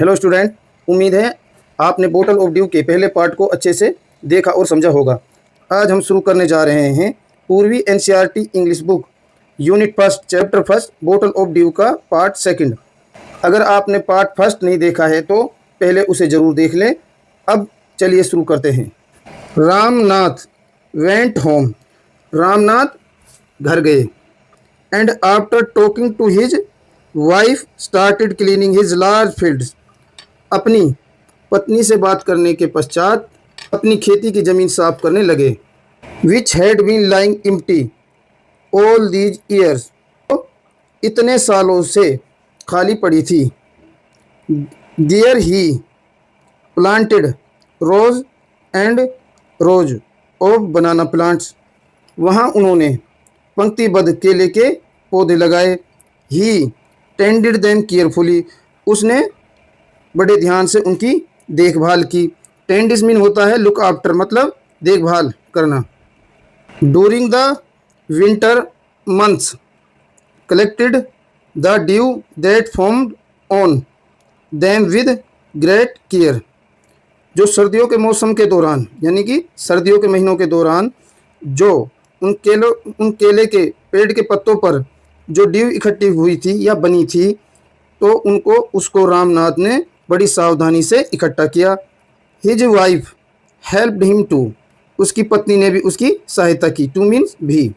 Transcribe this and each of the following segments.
Hello student, उम्मीद है आपने बोटल ऑफ ड्यू के पहले पार्ट को अच्छे से देखा और समझा होगा। आज हम शुरू करने जा रहे हैं पूर्वी NCERT English book unit first chapter first bottle of due का पार्ट सेकंड। अगर आपने पार्ट फर्स्ट नहीं देखा है तो पहले उसे ज़रूर देख लें। अब चलिए शुरू करते हैं। रामनाथ वेंट होम, रामनाथ घर गए। And after talking to his wife started cleaning his large fields, अपनी पत्नी से बात करने के पश्चात अपनी खेती की ज़मीन साफ करने लगे। Which had been lying empty all these years, इतने सालों से खाली पड़ी थी। There he planted rows and rows of banana plants, वहाँ उन्होंने पंक्तिबद्ध केले के पौधे लगाए। ही टेंडेड देम केयरफुली, उसने बड़े ध्यान से उनकी देखभाल की। टेंड मीन होता है लुक आफ्टर, मतलब देखभाल करना। During the winter months collected the due that formed on them with great care, जो सर्दियों के मौसम के दौरान यानी कि सर्दियों के महीनों के दौरान जो उन केले के पेड़ के पत्तों पर जो ड्यू इकट्ठी हुई थी या बनी थी, तो उसको रामनाथ ने बड़ी सावधानी से इकट्ठा किया। His wife helped him too, उसकी पत्नी ने भी उसकी सहायता की। टू मीन्स भी।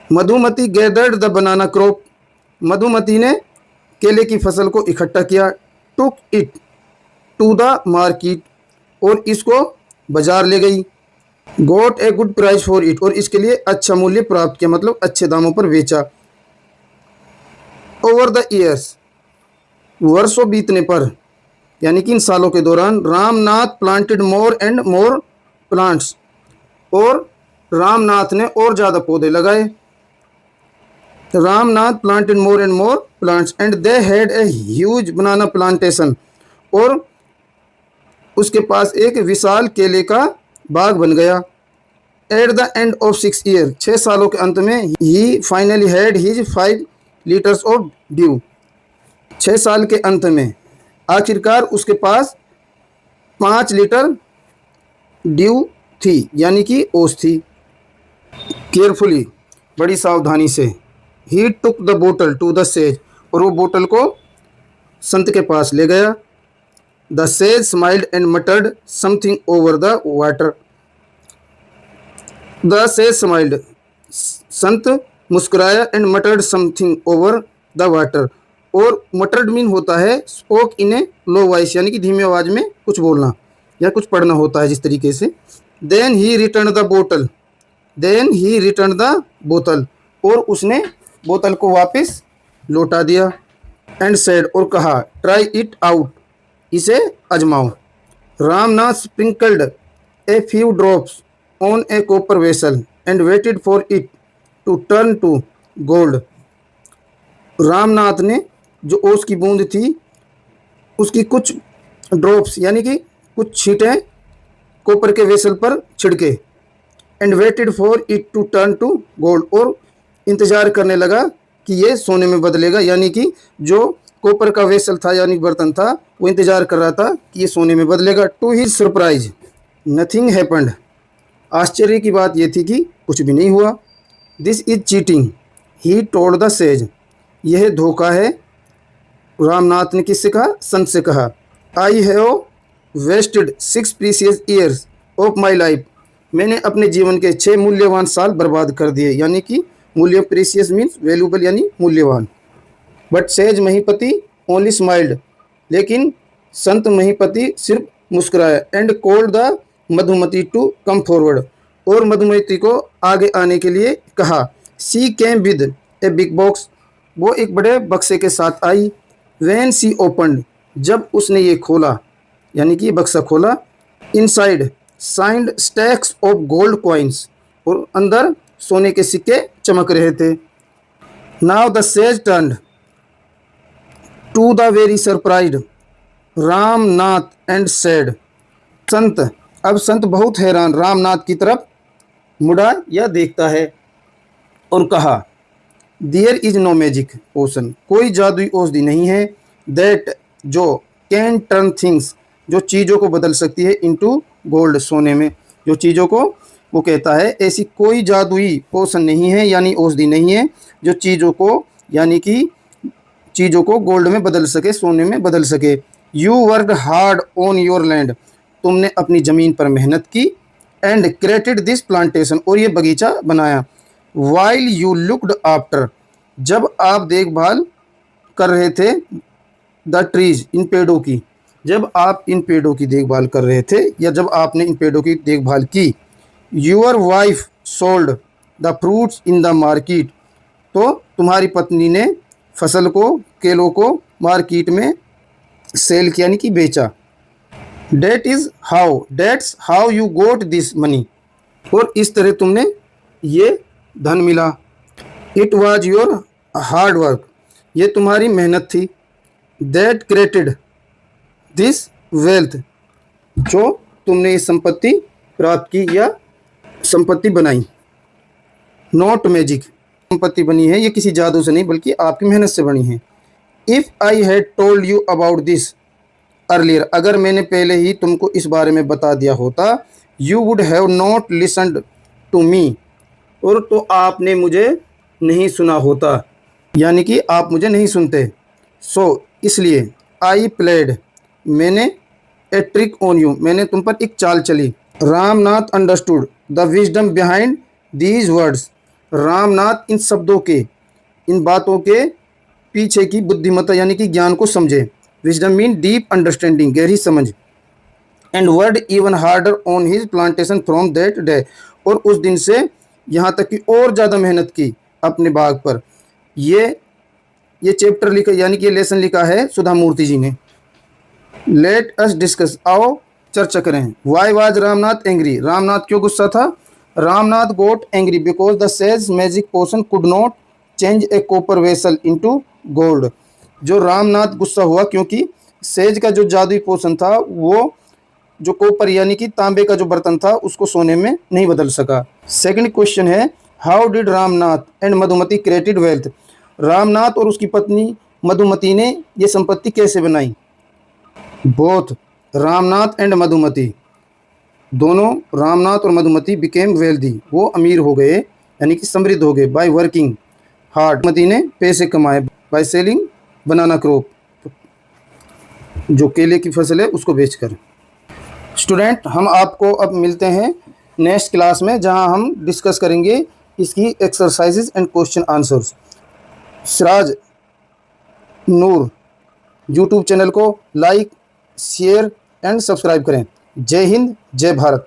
Madhumati gathered the banana crop, Madhumati ने केले की फसल को इकट्ठा किया। Took it to the market, और इसको बाजार ले गई। Got a good price for it, और इसके लिए अच्छा मूल्य प्राप्त किया, मतलब अच्छे दामों पर बेचा। ओवर द ईयर्स, वर्षों बीतने पर यानी कि इन सालों के दौरान, Ramnath planted more and more plants, और रामनाथ ने और ज़्यादा पौधे लगाए। Ramnath planted more and more plants and they had a huge banana plantation, और उसके पास एक विशाल केले का बाग बन गया। At the end of 6 year, 6 सालों के अंत में, he finally had his 5 litres of dew, 6 साल के अंत में आखिरकार उसके पास 5 लीटर ड्यू थी, यानी कि ओस थी। केयरफुली, बड़ी सावधानी से। He took the bottle to the sage, और वो बोतल को संत के पास ले गया। The sage smiled and muttered something over the water, the sage smiled, संत मुस्कुराया, and muttered something over the water, और मटर्ड मीन होता है spoke in A low voice, यानी कि धीमी आवाज में कुछ बोलना या कुछ पढ़ना होता है जिस तरीके से। देन ही रिटर्न द बोतल, देन ही रिटर्न द बोतल, और उसने बोतल को वापस लौटा दिया। एंड सेड, और कहा, ट्राई इट आउट, इसे आजमाओ। Ramnath sprinkled a few drops on a copper vessel and waited for it to turn to gold, Ramnath ने जो ओस की बूंद थी उसकी कुछ ड्रॉप्स यानी कि कुछ छींटें कॉपर के वेसल पर छिड़के। And waited for it to turn to gold, और इंतज़ार करने लगा कि ये सोने में बदलेगा, यानी कि जो कॉपर का वेसल था यानी बर्तन था, वो इंतज़ार कर रहा था कि ये सोने में बदलेगा। To his surprise nothing happened, आश्चर्य की बात ये थी कि कुछ भी नहीं हुआ। This is cheating, he told the sage, यह धोखा है, रामनाथ ने किससे कहा? संत से कहा। I have wasted 6 precious years of my life, मैंने अपने जीवन के 6 मूल्यवान साल बर्बाद कर दिए, यानी कि मूल्य, प्रीसियस मीन्स वैल्यूबल यानी मूल्यवान। But sage Mahipati only smiled, लेकिन संत महीपति सिर्फ मुस्कुराया। And called the Madhumati to come forward, और मधुमती को आगे आने के लिए कहा। She came with a big box, वो एक बड़े बक्से के साथ आई। व्हेन सी ओपनड, जब उसने ये खोला यानी कि बक्सा खोला। Inside shined stacks of gold coins, और अंदर सोने के सिक्के चमक रहे थे। Now the sage turned to the very surprised Ramnath and said, अब संत बहुत हैरान रामनाथ की तरफ मुड़ा या देखता है और कहा, there is no magic potion, कोई जादुई औषधि नहीं है, दैट जो कैन टर्न थिंग्स, जो चीज़ों को बदल सकती है, इनटू गोल्ड, सोने में, जो चीज़ों को, वो कहता है ऐसी कोई जादुई पोशन नहीं है यानी औषधि नहीं है जो चीज़ों को, यानी कि चीज़ों को गोल्ड में बदल सके, सोने में बदल सके। You worked hard on your land, तुमने अपनी ज़मीन पर मेहनत की। एंड क्रिएटेड दिस प्लांटेशन, और ये बगीचा बनाया। वाइल यू लुकड आफ्टर, जब आप देखभाल कर रहे थे, द ट्रीज, इन पेड़ों की, जब आप इन पेड़ों की देखभाल कर रहे थे या जब आपने इन पेड़ों की देखभाल की। Your wife sold the fruits in the market, तो तुम्हारी पत्नी ने फसल को, केलों को मार्केट में सेल किया, यानी कि बेचा। That's how you got this money, और इस तरह तुमने ये धन मिला। It was your hard work, ये तुम्हारी मेहनत थी। दैट क्रिएटेड दिस वेल्थ, जो तुमने ये संपत्ति प्राप्त की या संपत्ति बनाई। नॉट मैजिक, संपत्ति बनी है ये किसी जादू से नहीं बल्कि आपकी मेहनत से बनी है। If I had told you about this earlier, अगर मैंने पहले ही तुमको इस बारे में बता दिया होता, you would have not listened to me, और तो आपने मुझे नहीं सुना होता, यानी कि आप मुझे नहीं सुनते। सो इसलिए आई प्लेड, मैंने ए ट्रिक ऑन यू, मैंने तुम पर एक चाल चली। Ramnath understood the wisdom behind these words, Ramnath इन शब्दों के, इन बातों के पीछे की बुद्धिमत्ता यानी कि ज्ञान को समझे। विजडम मीन डीप अंडरस्टैंडिंग, गहरी समझ। And word even harder on his plantation from that day, और उस दिन से यहाँ तक कि और ज़्यादा मेहनत की अपने बाग पर। ये चैप्टर लिखा, यानी कि ये लेसन लिखा है सुधा मूर्ति जी ने। लेट अस डिस्कस, आओ चर्चा करें। Why was Ramnath angry, Ramnath क्यों गुस्सा था। Ramnath got angry because the sage magic potion could not change a copper vessel into gold, जो रामनाथ गुस्सा हुआ क्योंकि सेज का जो जादुई पोशन था वो जो कॉपर यानी कि तांबे का जो बर्तन था उसको सोने में नहीं बदल सका। सेकंड क्वेश्चन है, how did Ramnath and Madhumati created wealth, Ramnath और उसकी पत्नी मधुमती ने ये संपत्ति कैसे बनाई। बोथ रामनाथ एंड मधुमती, दोनों रामनाथ और मधुमती बिकेम वेल्दी, वो अमीर हो गए यानी कि समृद्ध हो गए। बाय वर्किंग हार्ड, मधुमती ने पैसे कमाए। बाय सेलिंग बनाना क्रॉप, जो केले की फसल है उसको बेचकर। स्टूडेंट, हम आपको अब मिलते हैं नेक्स्ट क्लास में, जहां हम डिस्कस करेंगे इसकी exercises and question answers. Siraj Noor YouTube channel को लाइक, शेयर एंड सब्सक्राइब करें। जय हिंद, जय भारत।